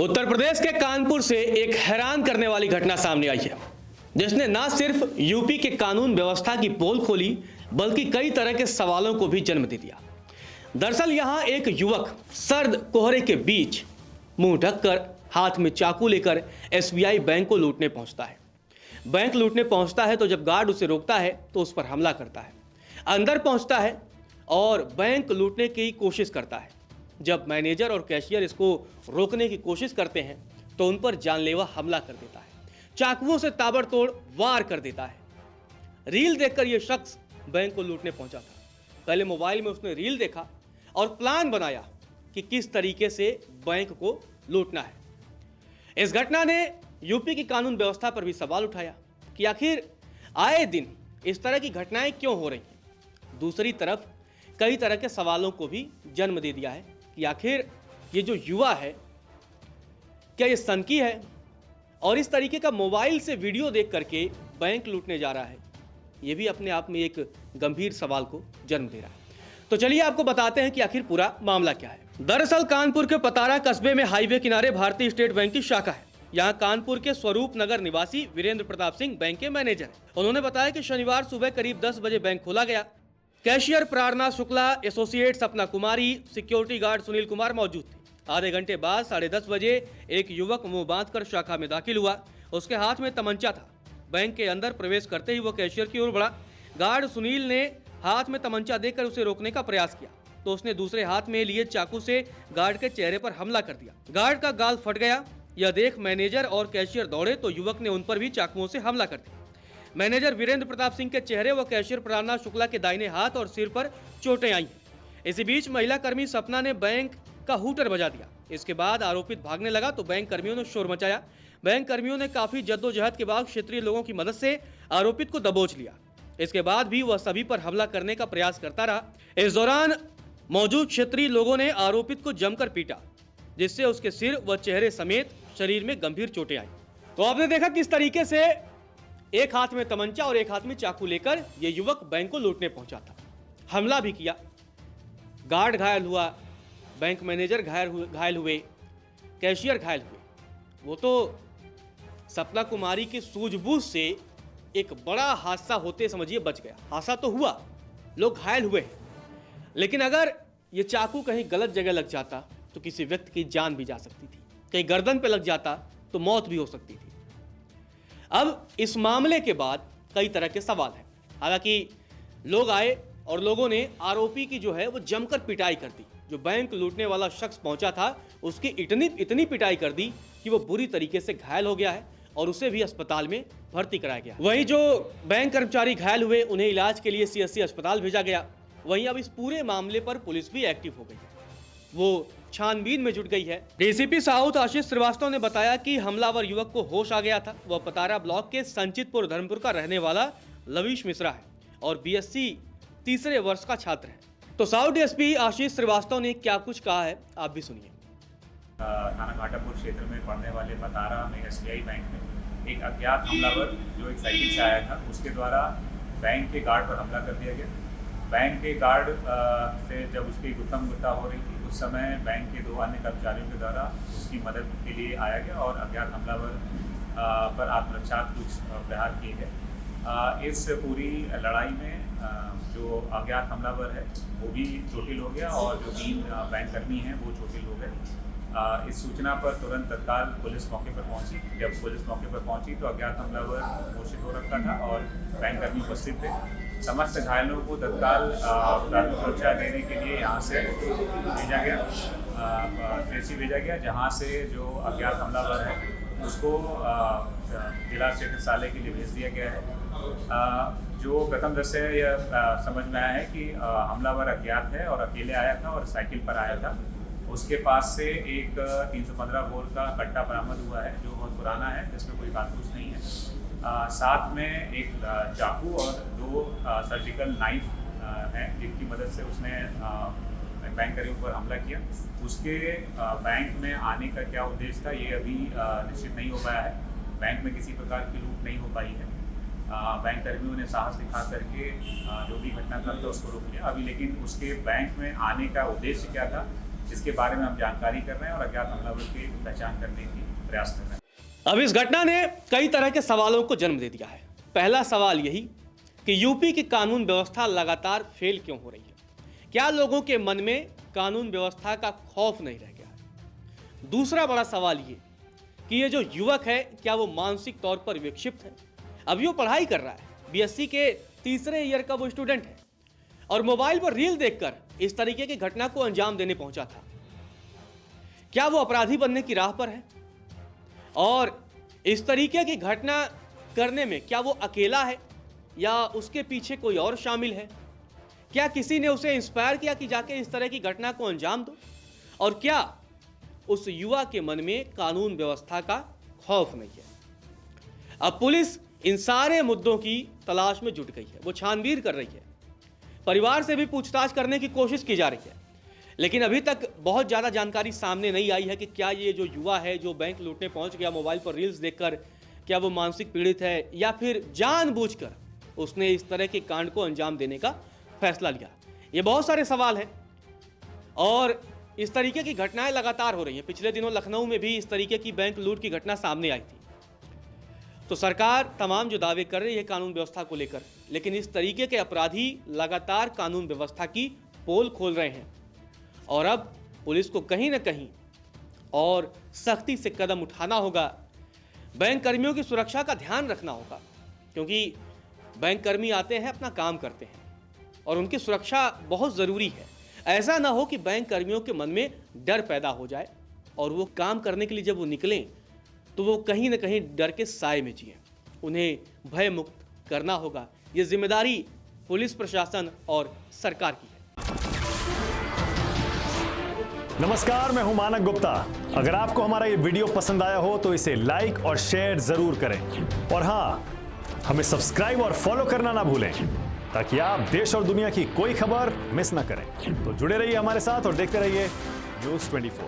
उत्तर प्रदेश के कानपुर से एक हैरान करने वाली घटना सामने आई है, जिसने न सिर्फ यूपी के कानून व्यवस्था की पोल खोली, बल्कि कई तरह के सवालों को भी जन्म दे दिया। दरअसल यहां एक युवक सर्द कोहरे के बीच मुंह ढककर हाथ में चाकू लेकर एसबीआई बैंक को लूटने पहुंचता है। बैंक लूटने पहुंचता है तो जब गार्ड उसे रोकता है तो उस पर हमला करता है। अंदर पहुंचता है और बैंक लूटने की कोशिश करता है। जब मैनेजर और कैशियर इसको रोकने की कोशिश करते हैं तो उन पर जानलेवा हमला कर देता है, चाकुओं से ताबड़तोड़ वार कर देता है। रील देखकर यह शख्स बैंक को लूटने पहुंचा था। पहले मोबाइल में उसने रील देखा और प्लान बनाया कि किस तरीके से बैंक को लूटना है। इस घटना ने यूपी की कानून व्यवस्था पर भी सवाल उठाया कि आखिर आए दिन इस तरह की घटनाएं क्यों हो रही हैं। दूसरी तरफ कई तरह के सवालों को भी जन्म दे दिया है कि आखिर ये जो युवा है क्या ये सनकी है और इस तरीके का मोबाइल से वीडियो देख करके बैंक लूटने जा रहा है। ये भी अपने आप में एक गंभीर सवाल को जन्म दे रहा है। तो चलिए आपको बताते हैं कि आखिर पूरा मामला क्या है। दरअसल कानपुर के पतारा कस्बे में हाईवे किनारे भारतीय स्टेट बैंक की शाखा है। यहाँ कानपुर के स्वरूप नगर निवासी वीरेंद्र प्रताप सिंह बैंक के मैनेजर हैं। उन्होंने बताया कि शनिवार सुबह करीब 10 बजे बैंक खोला गया। कैशियर प्रार्थना Shukla, associate Sapna Kumari, security guard Sunil Kumar मौजूद थे। आधे घंटे बाद 10:30 बजे एक युवक मुंह बांधकर शाखा में दाखिल हुआ। उसके हाथ में तमंचा था। बैंक के अंदर प्रवेश करते ही वो कैशियर की ओर बढ़ा। गार्ड सुनील ने हाथ में तमंचा देकर उसे रोकने का प्रयास किया तो उसने दूसरे हाथ में लिए चाकू से गार्ड के चेहरे पर हमला कर दिया। गार्ड का गाल फट गया। यह देख मैनेजर और कैशियर दौड़े तो युवक ने उन पर भी चाकुओं से हमला कर दिया। मैनेजर वीरेंद्र प्रताप सिंह के चेहरे व कैशियर प्रार्थना शुक्ला के दाहिने हाथ और सिर पर चोटें आई। इसी बीच महिला कर्मी सपना ने बैंक का हूटर बजा दिया। इसके बाद आरोपित भागने लगा तो बैंक कर्मियों ने शोर मचाया। बैंक कर्मियों ने काफी जद्दोजहद के बाद क्षेत्रीय लोगों की मदद से आरोपित को दबोच लिया। इसके बाद भी वह सभी पर हमला करने का प्रयास करता रहा। इस दौरान मौजूद क्षेत्रीय लोगों ने आरोपित को जमकर पीटा, जिससे उसके सिर व चेहरे समेत शरीर में गंभीर चोटें आई। तो आपने देखा किस तरीके से एक हाथ में तमंचा और एक हाथ में चाकू लेकर यह युवक बैंक को लूटने पहुंचा था। हमला भी किया। गार्ड घायल हुआ, बैंक मैनेजर घायल हुए, कैशियर घायल हुए। वो तो सपना कुमारी की सूझबूझ से एक बड़ा हादसा होते समझिए बच गया। हादसा तो हुआ, लोग घायल हुए, लेकिन अगर ये चाकू कहीं गलत जगह लग जाता तो किसी व्यक्ति की जान भी जा सकती थी। कहीं गर्दन पे लग जाता तो मौत भी हो सकती थी। अब इस मामले के बाद कई तरह के सवाल हैं। हालांकि लोग आए और लोगों ने आरोपी की जो है वो जमकर पिटाई कर दी। जो बैंक लूटने वाला शख्स पहुंचा था उसकी इतनी पिटाई कर दी कि वो बुरी तरीके से घायल हो गया है और उसे भी अस्पताल में भर्ती कराया गया। वहीं जो बैंक कर्मचारी घायल हुए उन्हें इलाज के लिए सीएससी अस्पताल भेजा गया। वहीं अब इस पूरे मामले पर पुलिस भी एक्टिव हो गई है, वो छानबीन में जुट गई है। डीसीपी साउथ आशीष श्रीवास्तव ने बताया कि हमलावर युवक को होश आ गया था। वह पतारा ब्लॉक के संचितपुर धर्मपुर का रहने वाला लवीश मिश्रा है और बीएससी तीसरे वर्ष का छात्र है। तो साउथ डीएसपी आशीष श्रीवास्तव ने क्या कुछ कहा है, आप भी सुनिए। थाना घाटापुर क्षेत्र में पड़ने वाले पतारा में एसबीआई बैंक में एक अज्ञात हमलावर जो एक साइकिल से आया था, उसके द्वारा बैंक के गार्ड पर हमला कर दिया गया। बैंक के गार्ड से जब उसकी गुत्थम गुत्ता हो रही थी उस समय बैंक के 2 अन्य कर्मचारियों के द्वारा उसकी मदद के लिए आया गया और अज्ञात हमलावर पर आत्मरक्षात्मक कुछ प्रहार किए गए। इस पूरी लड़ाई में जो अज्ञात हमलावर है वो भी चोटिल हो गया और जो 3 बैंक कर्मी हैं वो चोटिल हो गए। इस सूचना पर तुरंत तत्काल पुलिस मौके पर पहुंची। जब पुलिस मौके पर पहुंची तो अज्ञात हमलावर घोषित हो रखा था और बैंक कर्मी उपस्थित थे। समस्त घायलों को तत्काल प्राथमिक सुरक्षा देने के लिए यहाँ से भेजा गया, सीएससी भेजा गया, जहाँ से जो अज्ञात हमलावर है उसको जिला चिकित्सालय के लिए भेज दिया गया है। जो प्रथम दृष्टया यह समझ में आया है कि हमलावर अज्ञात है और अकेले आया था और साइकिल पर आया था। उसके पास से एक 315 बोर का कट्टा बरामद हुआ है जो बहुत पुराना है, जिसमें कोई कारतूस नहीं है। साथ में एक चाकू और 2 सर्जिकल नाइफ हैं जिनकी मदद से उसने बैंक कर्मियों पर हमला किया। उसके बैंक में आने का क्या उद्देश्य था ये अभी निश्चित नहीं हो पाया है। बैंक में किसी प्रकार की लूट नहीं हो पाई है। बैंक कर्मियों ने साहस दिखा करके जो भी घटनाक्रम था उसको रोक लिया अभी, लेकिन उसके बैंक में आने का उद्देश्य क्या था जिसके बारे में हम जानकारी कर रहे हैं और अज्ञात हमलावर की पहचान करने की प्रयास कर रहे हैं। अब इस घटना ने कई तरह के सवालों को जन्म दे दिया है। पहला सवाल यही कि यूपी की कानून व्यवस्था लगातार फेल क्यों हो रही है? क्या लोगों के मन में कानून व्यवस्था का खौफ नहीं रह गया है? दूसरा बड़ा सवाल ये कि ये जो युवक है क्या वो मानसिक तौर पर विक्षिप्त है? अभी वो पढ़ाई कर रहा है, बीएससी के तीसरे ईयर का वो स्टूडेंट है और मोबाइल पर रील देखकर इस तरीके की घटना को अंजाम देने पहुंचा था। क्या वो अपराधी बनने की राह पर है? और इस तरीके की घटना करने में क्या वो अकेला है या उसके पीछे कोई और शामिल है? क्या किसी ने उसे इंस्पायर किया कि जाके इस तरह की घटना को अंजाम दो? और क्या उस युवा के मन में कानून व्यवस्था का खौफ नहीं है? अब पुलिस इन सारे मुद्दों की तलाश में जुट गई है। वो छानबीन कर रही है, परिवार से भी पूछताछ करने की कोशिश की जा रही है, लेकिन अभी तक बहुत ज़्यादा जानकारी सामने नहीं आई है कि क्या ये जो युवा है जो बैंक लूटने पहुंच गया मोबाइल पर रील्स देखकर, क्या वो मानसिक पीड़ित है या फिर जानबूझकर उसने इस तरह के कांड को अंजाम देने का फैसला लिया। ये बहुत सारे सवाल हैं और इस तरीके की घटनाएं लगातार हो रही हैं। पिछले दिनों लखनऊ में भी इस तरीके की बैंक लूट की घटना सामने आई थी। तो सरकार तमाम जो दावे कर रही है कानून व्यवस्था को लेकर, लेकिन इस तरीके के अपराधी लगातार कानून व्यवस्था की पोल खोल रहे हैं और अब पुलिस को कहीं ना कहीं और सख्ती से कदम उठाना होगा। बैंक कर्मियों की सुरक्षा का ध्यान रखना होगा, क्योंकि बैंक कर्मी आते हैं, अपना काम करते हैं और उनकी सुरक्षा बहुत ज़रूरी है। ऐसा ना हो कि बैंक कर्मियों के मन में डर पैदा हो जाए और वो काम करने के लिए जब वो निकलें तो वो कहीं ना कहीं डर के साए में जिए। उन्हें भय मुक्त करना होगा। ये जिम्मेदारी पुलिस प्रशासन और सरकार की है। नमस्कार, मैं हूं मानक गुप्ता। अगर आपको हमारा ये वीडियो पसंद आया हो तो इसे लाइक और शेयर जरूर करें और हाँ, हमें सब्सक्राइब और फॉलो करना ना भूलें ताकि आप देश और दुनिया की कोई खबर मिस ना करें। तो जुड़े रहिए हमारे साथ और देखते रहिए News 24।